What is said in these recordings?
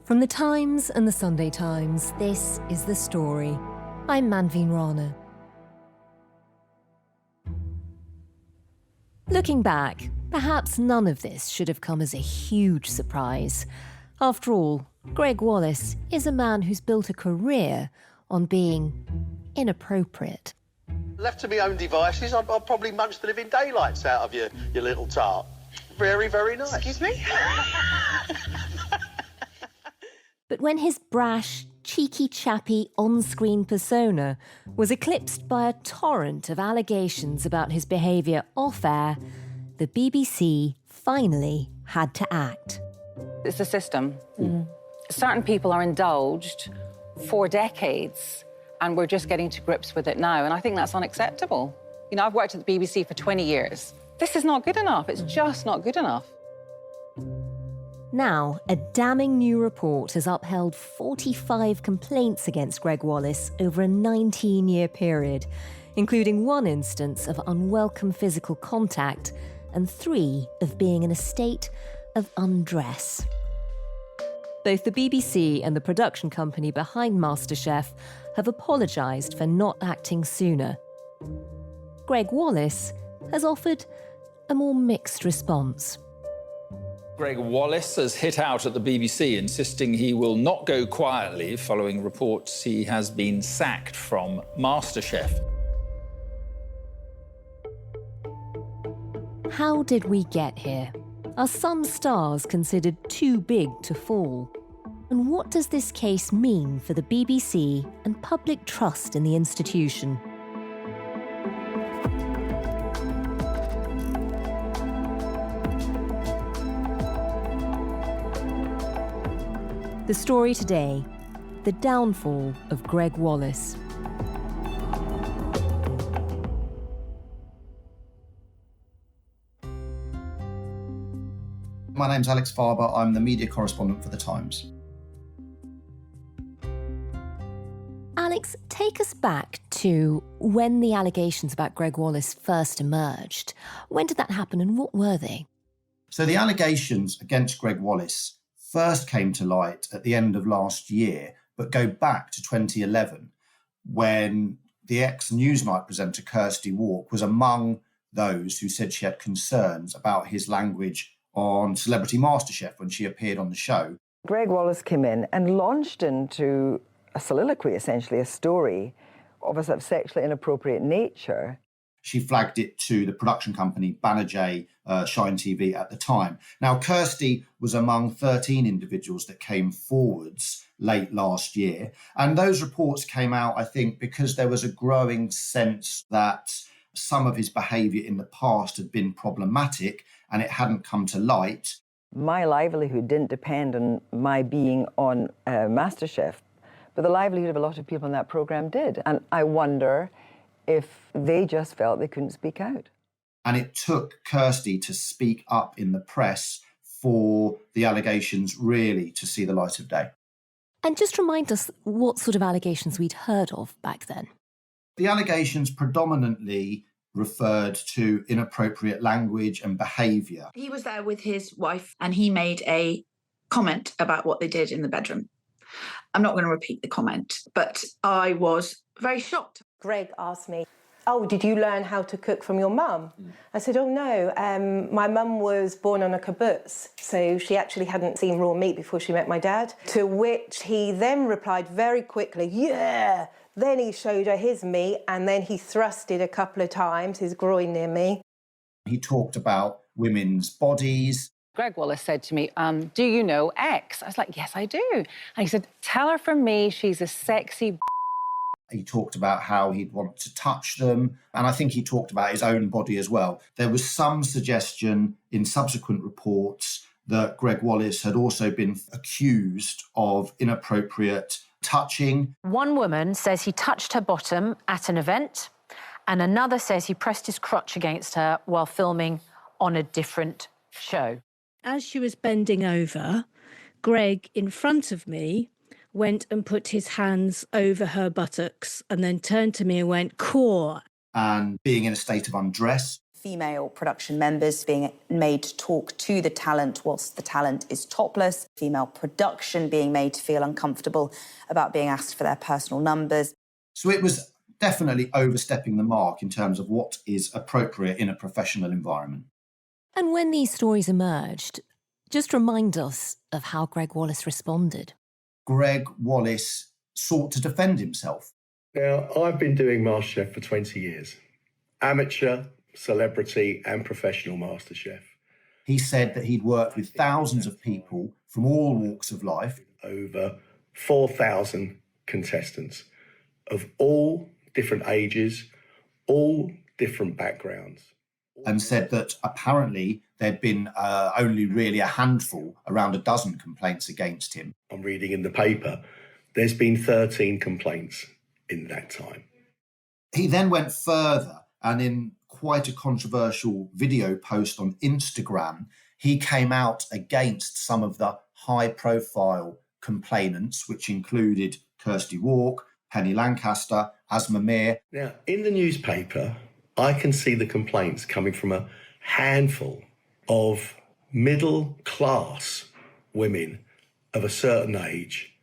From the Times and the Sunday Times, this is The Story. I'm Manveen Rana. Looking back, perhaps none of this should have come as a huge surprise. After all, Gregg Wallace is a man who's built a career on being inappropriate. Left to my own devices, I'd probably munch the living daylights out of you little tart. Very, very nice. Excuse me? But when his brash, cheeky chappy on-screen persona was eclipsed by a torrent of allegations about his behaviour off-air, the BBC finally had to act. It's the system. Certain people are indulged for decades, and we're just getting to grips with it now, and I think that's unacceptable. You know, I've worked at the BBC for 20 years. This is not good enough. It's just not good enough. Now, a damning new report has upheld 45 complaints against Gregg Wallace over a 19-year period, including one instance of unwelcome physical contact and 3 of being in a state of undress. Both the BBC and the production company behind MasterChef have apologised for not acting sooner. Gregg Wallace has offered a more mixed response. Gregg Wallace has hit out at the BBC, insisting he will not go quietly following reports he has been sacked from MasterChef. How did we get here? Are some stars considered too big to fall? And what does this case mean for the BBC and public trust in the institution? The story today, the downfall of Gregg Wallace. My name's Alex Farber. I'm the media correspondent for The Times. Alex, take us back to when the allegations about Gregg Wallace first emerged. When did that happen and what were they? So the allegations against Gregg Wallace first came to light at the end of last year, but go back to 2011, when the ex-Newsnight presenter Kirsty Walk was among those who said she had concerns about his language on Celebrity MasterChef when she appeared on the show. Gregg Wallace came in and launched into a soliloquy, essentially a story of a sort of sexually inappropriate nature. She flagged it to the production company Banijay Shine TV at the time. Now, Kirsty was among 13 individuals that came forwards late last year. And those reports came out, I think, because there was a growing sense that some of his behaviour in the past had been problematic and it hadn't come to light. My livelihood didn't depend on my being on MasterChef, but the livelihood of a lot of people in that programme did. And I wonder if they just felt they couldn't speak out. And it took Kirsty to speak up in the press for the allegations really to see the light of day. And just remind us what sort of allegations we'd heard of back then. The allegations predominantly referred to inappropriate language and behaviour. He was there with his wife and he made a comment about what they did in the bedroom. I'm not going to repeat the comment, but I was very shocked. Gregg asked me, "Oh, did you learn how to cook from your mum?" I said, "Oh, no. My mum was born on a kibbutz, so she actually hadn't seen raw meat before she met my dad." To which he then replied very quickly, "Yeah." Then he showed her his meat, and then he thrusted a couple of times, his groin near me. He talked about women's bodies. Gregg Wallace said to me, do you know X? I was like, yes, I do. And he said, tell her from me she's a sexy. He talked about how he'd want to touch them. And I think he talked about his own body as well. There was some suggestion in subsequent reports that Gregg Wallace had also been accused of inappropriate touching. One woman says he touched her bottom at an event, and another says he pressed his crotch against her while filming on a different show. As she was bending over, Gregg, in front of me, went and put his hands over her buttocks and then turned to me and went, "Core." And being in a state of undress. female production members being made to talk to the talent whilst the talent is topless, female production being made to feel uncomfortable about being asked for their personal numbers. So it was definitely overstepping the mark in terms of what is appropriate in a professional environment. And when these stories emerged, just remind us of how Gregg Wallace responded. Gregg Wallace sought to defend himself. Now, I've been doing MasterChef for 20 years. Amateur, celebrity and professional MasterChef. He said that he'd worked with thousands of people from all walks of life. Over 4,000 contestants of all different ages, all different backgrounds. And said that apparently there'd been only really a handful, around a dozen complaints against him. I'm reading in the paper, there's been 13 complaints in that time. He then went further, and in quite a controversial video post on Instagram, he came out against some of the high-profile complainants, which included Kirsty Walk, Penny Lancaster, Asma Mir. Now, in the newspaper, I can see the complaints coming from a handful of middle-class women of a certain age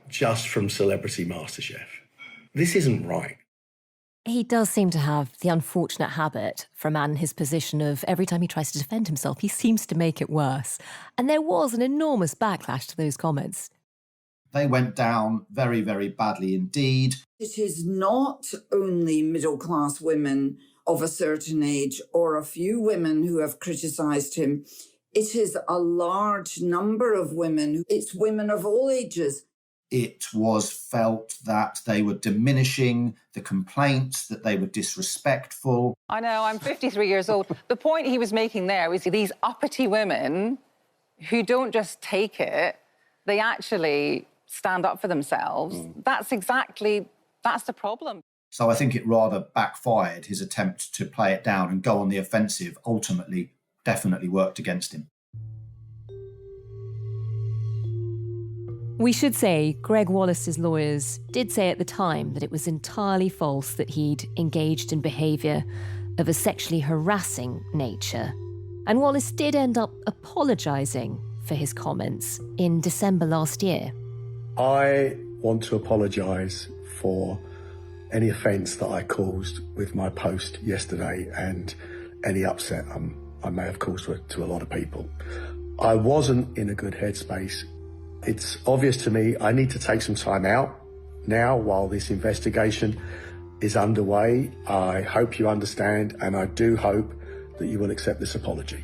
just from Celebrity MasterChef. This isn't right. He does seem to have the unfortunate habit for a man in his position of every time he tries to defend himself, he seems to make it worse. And there was an enormous backlash to those comments. They went down very, very badly indeed. It is not only middle-class women of a certain age or a few women who have criticised him. It is a large number of women. It's women of all ages. It was felt that they were diminishing the complaints, that they were disrespectful. I know, I'm 53 years old. The point he was making there was these uppity women who don't just take it, they actually stand up for themselves. That's the problem. So I think it rather backfired. His attempt to play it down and go on the offensive ultimately definitely worked against him. We should say Gregg Wallace's lawyers did say at the time that it was entirely false that he'd engaged in behaviour of a sexually harassing nature. And Wallace did end up apologising for his comments in December last year. I want to apologise for any offence that I caused with my post yesterday and any upset I may have caused to a lot of people. I wasn't in a good headspace. It's obvious to me I need to take some time out now while this investigation is underway. I hope you understand, and I do hope that you will accept this apology.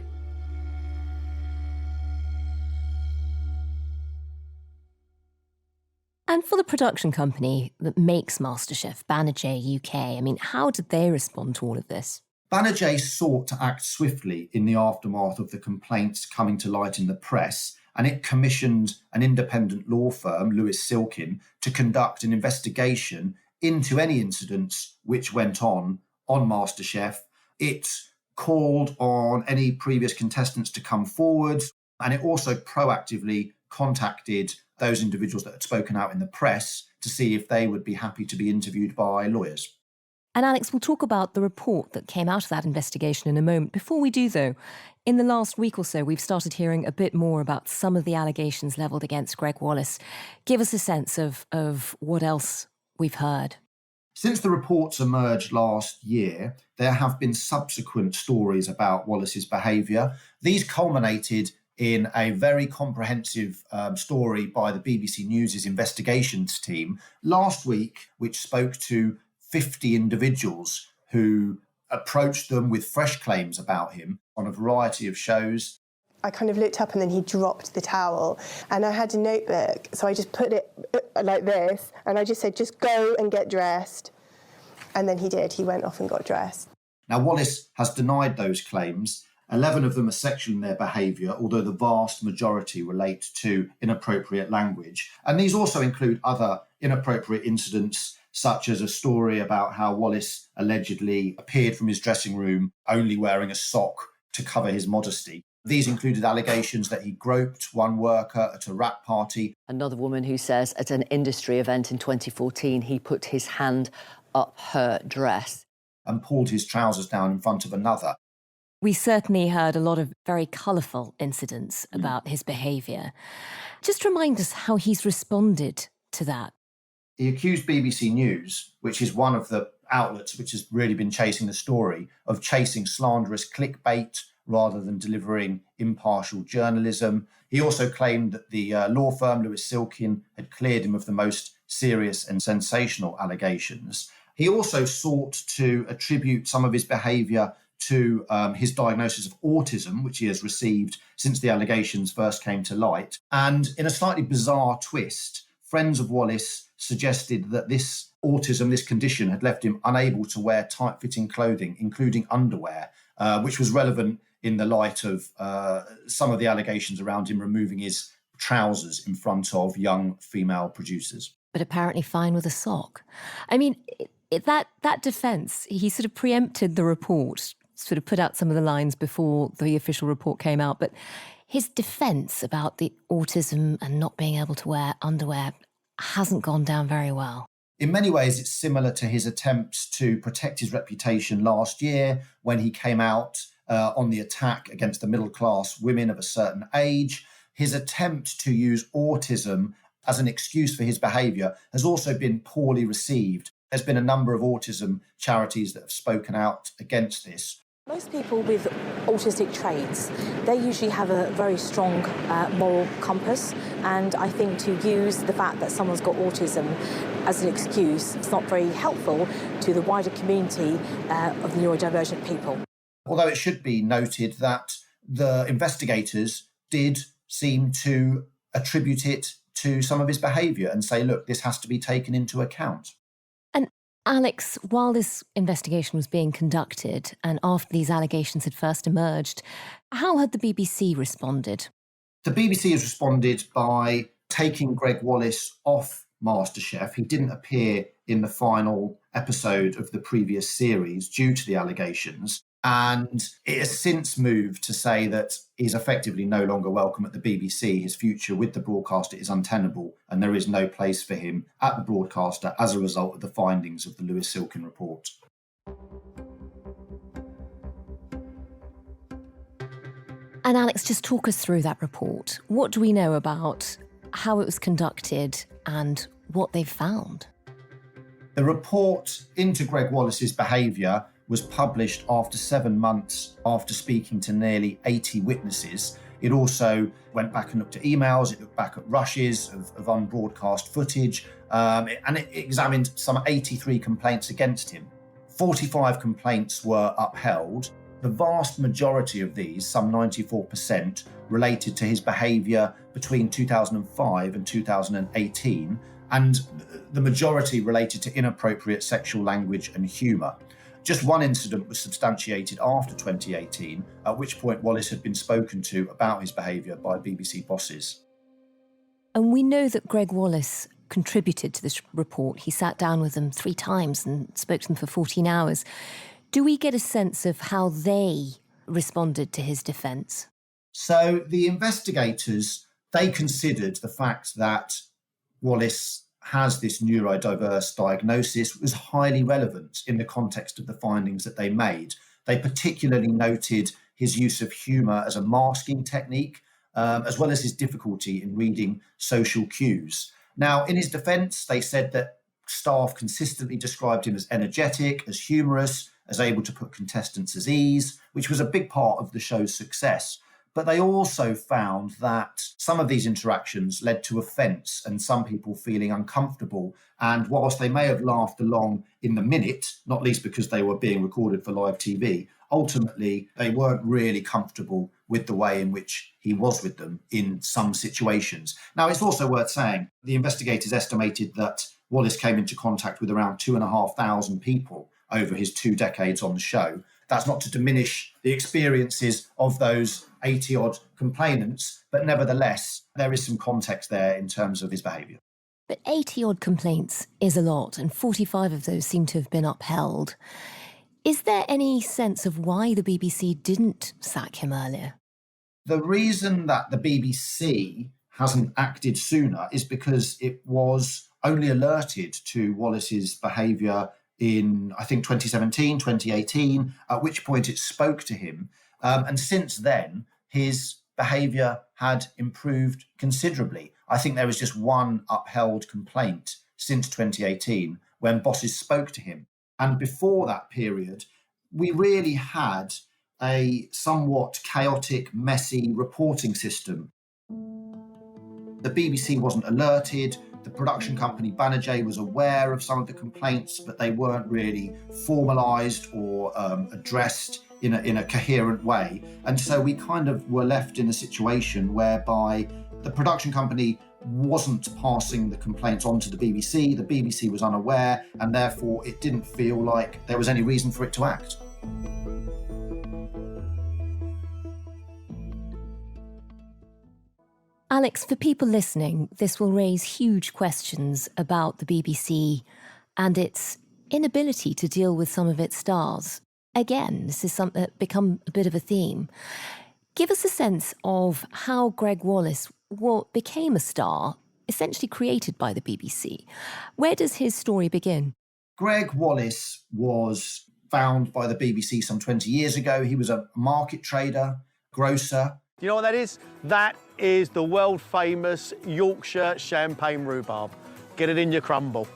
And for the production company that makes MasterChef, Banijay UK, I mean, how did they respond to all of this? Banijay sought to act swiftly in the aftermath of the complaints coming to light in the press, and it commissioned an independent law firm, Lewis Silkin, to conduct an investigation into any incidents which went on MasterChef. It called on any previous contestants to come forward, and it also proactively contacted those individuals that had spoken out in the press to see if they would be happy to be interviewed by lawyers. And Alex, we'll talk about the report that came out of that investigation in a moment. Before we do, though, in the last week or so, we've started hearing a bit more about some of the allegations levelled against Gregg Wallace. Give us a sense of what else we've heard. Since the reports emerged last year, there have been subsequent stories about Wallace's behaviour. These culminated in a very comprehensive story by the BBC News' investigations team last week, which spoke to 50 individuals who approached them with fresh claims about him on a variety of shows. I kind of looked up and then he dropped the towel and I had a notebook, so I just put it like this and I just said, just go and get dressed. And then he did. He went off and got dressed. Now, Wallace has denied those claims. 11 of them are sexual in their behaviour, although the vast majority relate to inappropriate language. And these also include other inappropriate incidents, such as a story about how Wallace allegedly appeared from his dressing room only wearing a sock to cover his modesty. These included allegations that he groped one worker at a wrap party. Another woman who says at an industry event in 2014, he put his hand up her dress. and pulled his trousers down in front of another. We certainly heard a lot of very colourful incidents about his behaviour. Just remind us how he's responded to that. He accused BBC News, which is one of the outlets which has really been chasing the story, of chasing slanderous clickbait rather than delivering impartial journalism. He also claimed that the law firm Lewis Silkin had cleared him of the most serious and sensational allegations. He also sought to attribute some of his behaviour to his diagnosis of autism, which he has received since the allegations first came to light. And in a slightly bizarre twist, friends of Wallace suggested that this autism, this condition, had left him unable to wear tight-fitting clothing, including underwear, which was relevant in the light of some of the allegations around him removing his trousers in front of young female producers. But apparently fine with a sock. I mean, that defence, he sort of preempted the report, sort of put out some of the lines before the official report came out, but his defence about the autism and not being able to wear underwear hasn't gone down very well. In many ways, it's similar to his attempts to protect his reputation last year when he came out on the attack against the middle-class women of a certain age. His attempt to use autism as an excuse for his behaviour has also been poorly received. There's been a number of autism charities that have spoken out against this. Most people with autistic traits, they usually have a very strong moral compass, and I think to use the fact that someone's got autism as an excuse, it's not very helpful to the wider community of neurodivergent people. Although it should be noted that the investigators did seem to attribute it to some of his behaviour and say, look, this has to be taken into account. Alex, while this investigation was being conducted and after these allegations had first emerged, how had the BBC responded? The BBC has responded by taking Gregg Wallace off MasterChef. He didn't appear in the final episode of the previous series due to the allegations. And it has since moved to say that he's effectively no longer welcome at the BBC. His future with the broadcaster is untenable, and there is no place for him at the broadcaster as a result of the findings of the Lewis Silkin report. And Alex, just talk us through that report. What do we know about how it was conducted and what they've found? The report into Gregg Wallace's behaviour was published after 7 months after speaking to nearly 80 witnesses. It also went back and looked at emails, it looked back at rushes of unbroadcast footage, and it examined some 83 complaints against him. 45 complaints were upheld. The vast majority of these, some 94%, related to his behaviour between 2005 and 2018, and the majority related to inappropriate sexual language and humour. Just one incident was substantiated after 2018, at which point Wallace had been spoken to about his behaviour by BBC bosses. And we know that Gregg Wallace contributed to this report. He sat down with them 3 times and spoke to them for 14 hours. Do we get a sense of how they responded to his defence? So the investigators, they considered the fact that Wallace has this neurodiverse diagnosis was highly relevant in the context of the findings that they made. They particularly noted his use of humour as a masking technique, as well as his difficulty in reading social cues. Now, in his defence, they said that staff consistently described him as energetic, as humorous, as able to put contestants at ease, which was a big part of the show's success. But they also found that some of these interactions led to offence and some people feeling uncomfortable. And whilst they may have laughed along in the minute, not least because they were being recorded for live TV, ultimately they weren't really comfortable with the way in which he was with them in some situations. Now, it's also worth saying the investigators estimated that Wallace came into contact with around 2,500 people over his 2 decades on the show. That's not to diminish the experiences of those 80-odd complainants, but nevertheless, there is some context there in terms of his behaviour. But 80-odd complaints is a lot, and 45 of those seem to have been upheld. Is there any sense of why the BBC didn't sack him earlier? The reason that the BBC hasn't acted sooner is because it was only alerted to Wallace's behaviour in, I think, 2017, 2018, at which point it spoke to him. And since then, his behaviour had improved considerably. I think there was just one upheld complaint since 2018 when bosses spoke to him. And before that period, we really had a somewhat chaotic, messy reporting system. The BBC wasn't alerted. The production company Banijay was aware of some of the complaints, but they weren't really formalised or addressed in a coherent way. And so we kind of were left in a situation whereby the production company wasn't passing the complaints on to the BBC. The BBC was unaware, and therefore it didn't feel like there was any reason for it to act. Alex, for people listening, this will raise huge questions about the BBC and its inability to deal with some of its stars. Again, this is something that become a bit of a theme. Give us a sense of how Gregg Wallace became a star, essentially created by the BBC. Where does his story begin? Gregg Wallace was found by the BBC some 20 years ago. He was a market trader, grocer. You know what that is? That is the world-famous Yorkshire champagne rhubarb. Get it in your crumble.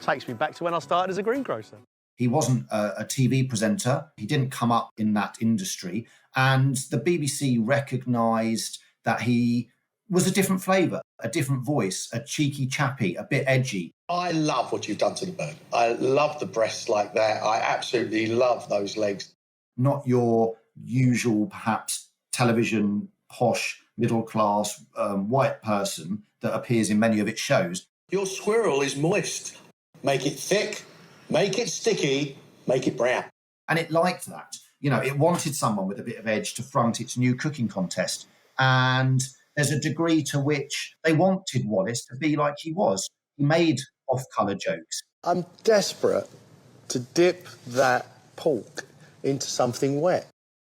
Takes me back to when I started as a greengrocer. He wasn't a TV presenter. He didn't come up in that industry. And the BBC recognised that he was a different flavour, a different voice, a cheeky chappy, a bit edgy. I love what you've done to the bird. I love the breasts like that. I absolutely love those legs. Not your usual, perhaps, television, posh, middle-class, white person that appears in many of its shows. Your squirrel is moist. Make it thick, make it sticky, make it brown. And it liked that. You know, it wanted someone with a bit of edge to front its new cooking contest. And there's a degree to which they wanted Wallace to be like he was. He made off-colour jokes. I'm desperate to dip that pork into something wet.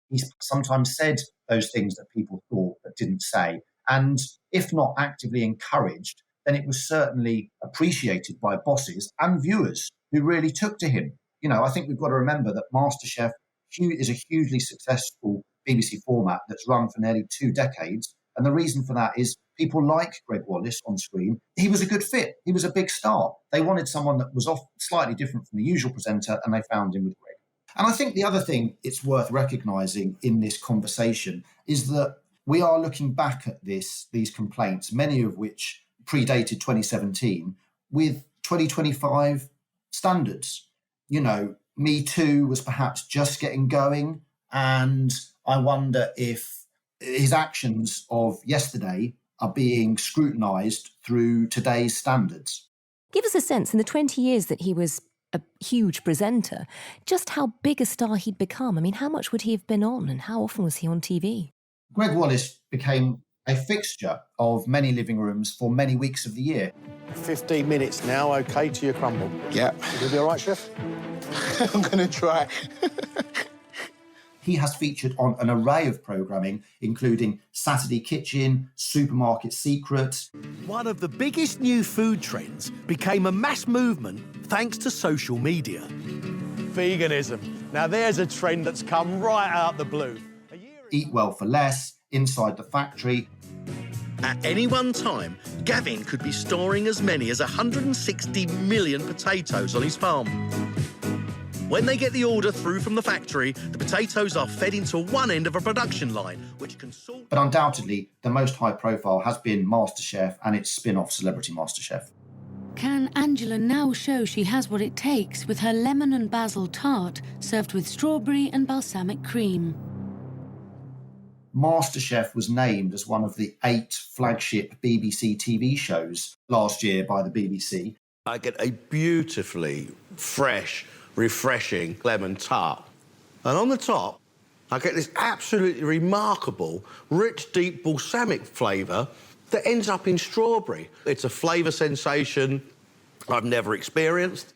He sometimes said those things that people thought but didn't say. And if not actively encouraged, then it was certainly appreciated by bosses and viewers who really took to him. You know, I think we've got to remember that MasterChef is a hugely successful BBC format that's run for nearly 2 decades. And the reason for that is people like Gregg Wallace on screen. He was a good fit. He was a big star. They wanted someone that was slightly different from the usual presenter, and they found him with Gregg. And I think the other thing it's worth recognising in this conversation is that we are looking back at these complaints, many of which predated 2017, with 2025 standards. You know, Me Too was perhaps just getting going, and I wonder if his actions of yesterday are being scrutinised through today's standards. Give us a sense, in the 20 years that he was a huge presenter, just how big a star he'd become. I mean, how much would he have been on, and how often was he on TV? Gregg Wallace became a fixture of many living rooms for many weeks of the year. 15 minutes now, OK, to your crumble. Yeah. You gonna be all right, Chef? I'm going to try. He has featured on an array of programming, including Saturday Kitchen, Supermarket Secrets. One of the biggest new food trends became a mass movement thanks to social media. Veganism. Now, there's a trend that's come right out the blue. Eat Well for Less, Inside the Factory. At any one time, Gavin could be storing as many as 160 million potatoes on his farm. When they get the order through from the factory, the potatoes are fed into one end of a production line, which can sort... But undoubtedly, the most high profile has been MasterChef and its spin-off Celebrity MasterChef. Can Angela now show she has what it takes with her lemon and basil tart, served with strawberry and balsamic cream? MasterChef was named as one of the 8 flagship BBC TV shows last year by the BBC. I get a beautifully fresh, refreshing lemon tart. And on the top, I get this absolutely remarkable, rich, deep balsamic flavour that ends up in strawberry. It's a flavour sensation I've never experienced.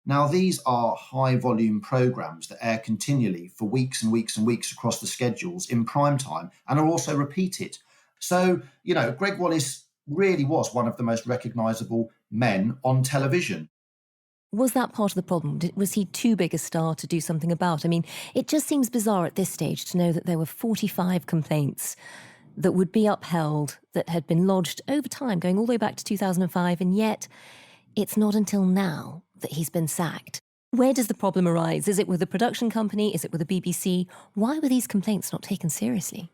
Now, these are high-volume programmes that air continually for weeks and weeks and weeks across the schedules in prime time and are also repeated. So, you know, Gregg Wallace really was one of the most recognisable men on television. Was that part of the problem? Was he too big a star to do something about? I mean, it just seems bizarre at this stage to know that there were 45 complaints that would be upheld, that had been lodged over time, going all the way back to 2005, and yet it's not until now that he's been sacked. Where does the problem arise? Is it with the production company? Is it with the BBC? Why were these complaints not taken seriously?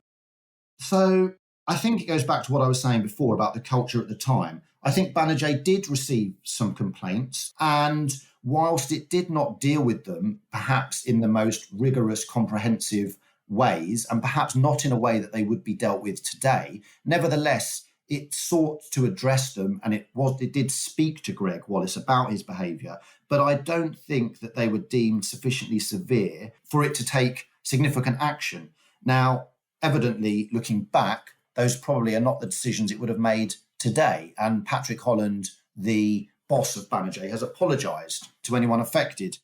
So I think it goes back to what I was saying before about the culture at the time. I think Banerjee did receive some complaints, and whilst it did not deal with them, perhaps in the most rigorous, comprehensive ways, and perhaps not in a way that they would be dealt with today, nevertheless, it sought to address them, and it did speak to Gregg Wallace about his behaviour. But I don't think that they were deemed sufficiently severe for it to take significant action. Now, evidently, looking back, those probably are not the decisions it would have made today. And Patrick Holland, the boss of Banerjee, has apologised to anyone affected.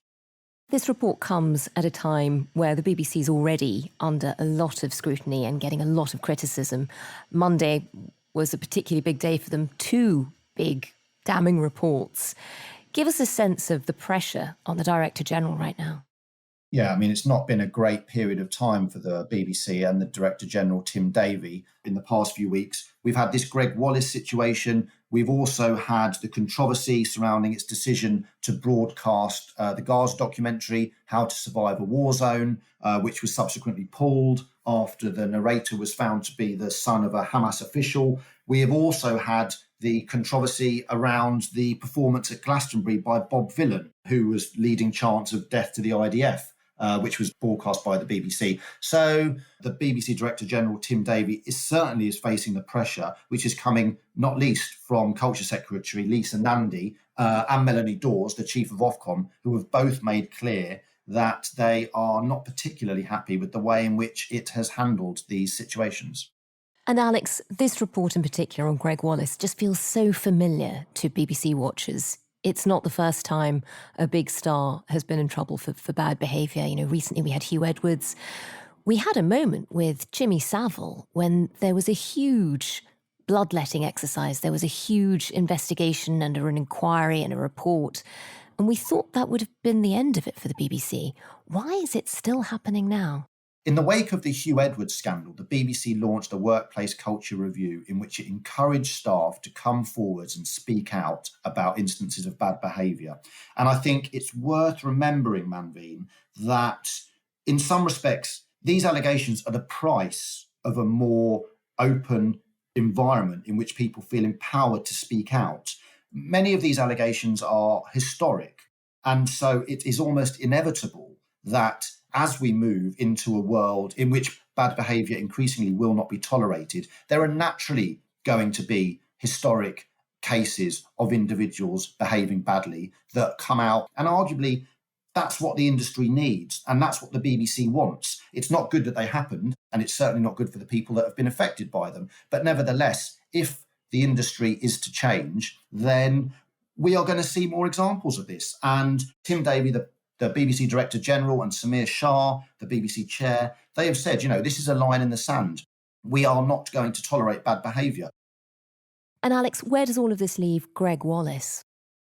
This report comes at a time where the BBC is already under a lot of scrutiny and getting a lot of criticism. Monday was a particularly big day for them. 2 big, damning reports. Give us a sense of the pressure on the Director General right now. Yeah, I mean, it's not been a great period of time for the BBC and the Director General, Tim Davie, in the past few weeks. We've had this Gregg Wallace situation. We've also had the controversy surrounding its decision to broadcast the Gaza documentary, How to Survive a War Zone, which was subsequently pulled after the narrator was found to be the son of a Hamas official. We have also had the controversy around the performance at Glastonbury by Bob Villan, who was leading chants of death to the IDF, which was broadcast by the BBC. So the BBC Director General, Tim Davie, certainly is facing the pressure, which is coming not least from Culture Secretary Lisa Nandy and Melanie Dawes, the Chief of Ofcom, who have both made clear that they are not particularly happy with the way in which it has handled these situations. And Alex, this report in particular on Gregg Wallace just feels so familiar to BBC watchers. It's not the first time a big star has been in trouble for bad behaviour. You know, recently we had Hugh Edwards. We had a moment with Jimmy Savile when there was a huge bloodletting exercise. There was a huge investigation under an inquiry and a report. And we thought that would have been the end of it for the BBC. Why is it still happening now? In the wake of the Hugh Edwards scandal, the BBC launched a workplace culture review in which it encouraged staff to come forwards and speak out about instances of bad behaviour. And I think it's worth remembering, Manveen, that in some respects, these allegations are the price of a more open environment in which people feel empowered to speak out. Many of these allegations are historic, and so it is almost inevitable that as we move into a world in which bad behaviour increasingly will not be tolerated, there are naturally going to be historic cases of individuals behaving badly that come out. And arguably, that's what the industry needs. And that's what the BBC wants. It's not good that they happened, and it's certainly not good for the people that have been affected by them. But nevertheless, if the industry is to change, then we are going to see more examples of this. And Tim Davie, the BBC Director General, and Samir Shah, the BBC Chair, they have said, you know, this is a line in the sand. We are not going to tolerate bad behaviour. And Alex, where does all of this leave Gregg Wallace?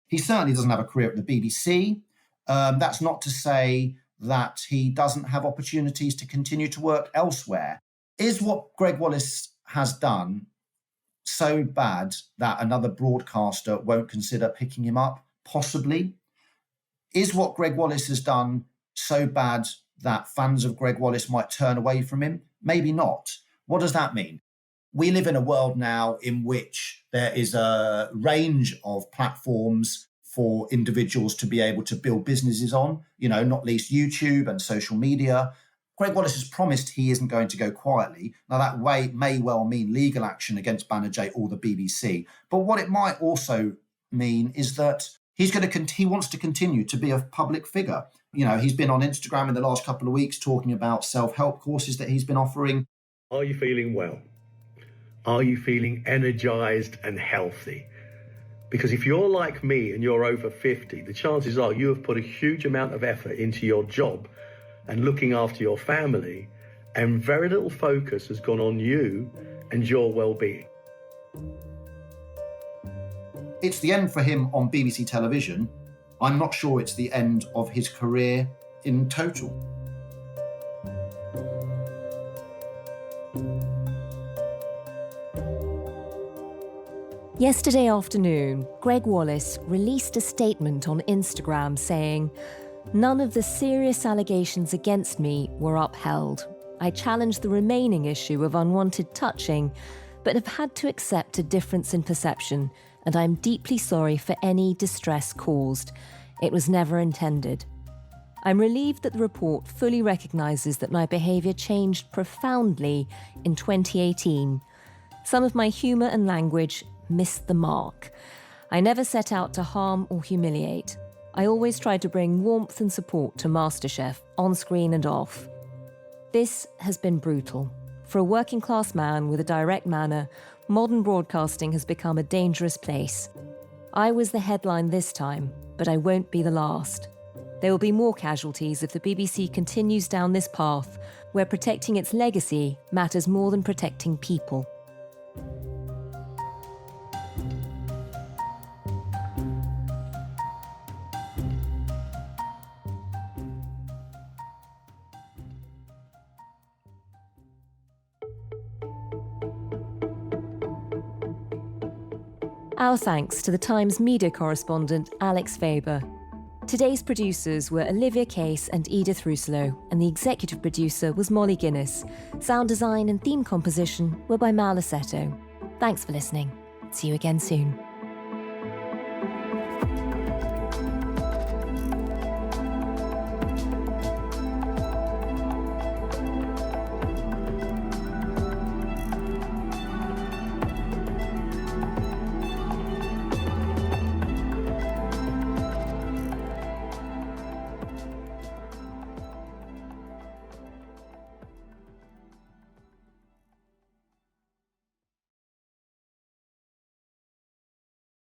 He certainly doesn't have a career at the BBC. That's not to say that he doesn't have opportunities to continue to work elsewhere. Is what Gregg Wallace has done so bad that another broadcaster won't consider picking him up? Possibly. Is what Gregg Wallace has done so bad that fans of Gregg Wallace might turn away from him? Maybe not. What does that mean? We live in a world now in which there is a range of platforms for individuals to be able to build businesses on, you know, not least YouTube and social media. Gregg Wallace has promised he isn't going to go quietly. Now, that may well mean legal action against Banerjee or the BBC. But what it might also mean is that he wants to continue to be a public figure. You know, he's been on Instagram in the last couple of weeks talking about self-help courses that he's been offering. Are you feeling well? Are you feeling energised and healthy? Because if you're like me and you're over 50, the chances are you have put a huge amount of effort into your job and looking after your family, and very little focus has gone on you and your well-being. It's the end for him on BBC television. I'm not sure it's the end of his career in total. Yesterday afternoon, Gregg Wallace released a statement on Instagram saying, "None of the serious allegations against me were upheld. I challenged the remaining issue of unwanted touching, but have had to accept a difference in perception, and I'm deeply sorry for any distress caused. It was never intended. I'm relieved that the report fully recognises that my behaviour changed profoundly in 2018. Some of my humour and language missed the mark. I never set out to harm or humiliate. I always tried to bring warmth and support to MasterChef, on screen and off. This has been brutal. For a working class man with a direct manner, modern broadcasting has become a dangerous place. I was the headline this time, but I won't be the last. There will be more casualties if the BBC continues down this path, where protecting its legacy matters more than protecting people." Our thanks to the Times media correspondent Alex Farber. Today's producers were Olivia Case and Edith Rousselot, and the executive producer was Molly Guinness. Sound design and theme composition were by Mal Assetto. Thanks for listening. See you again soon.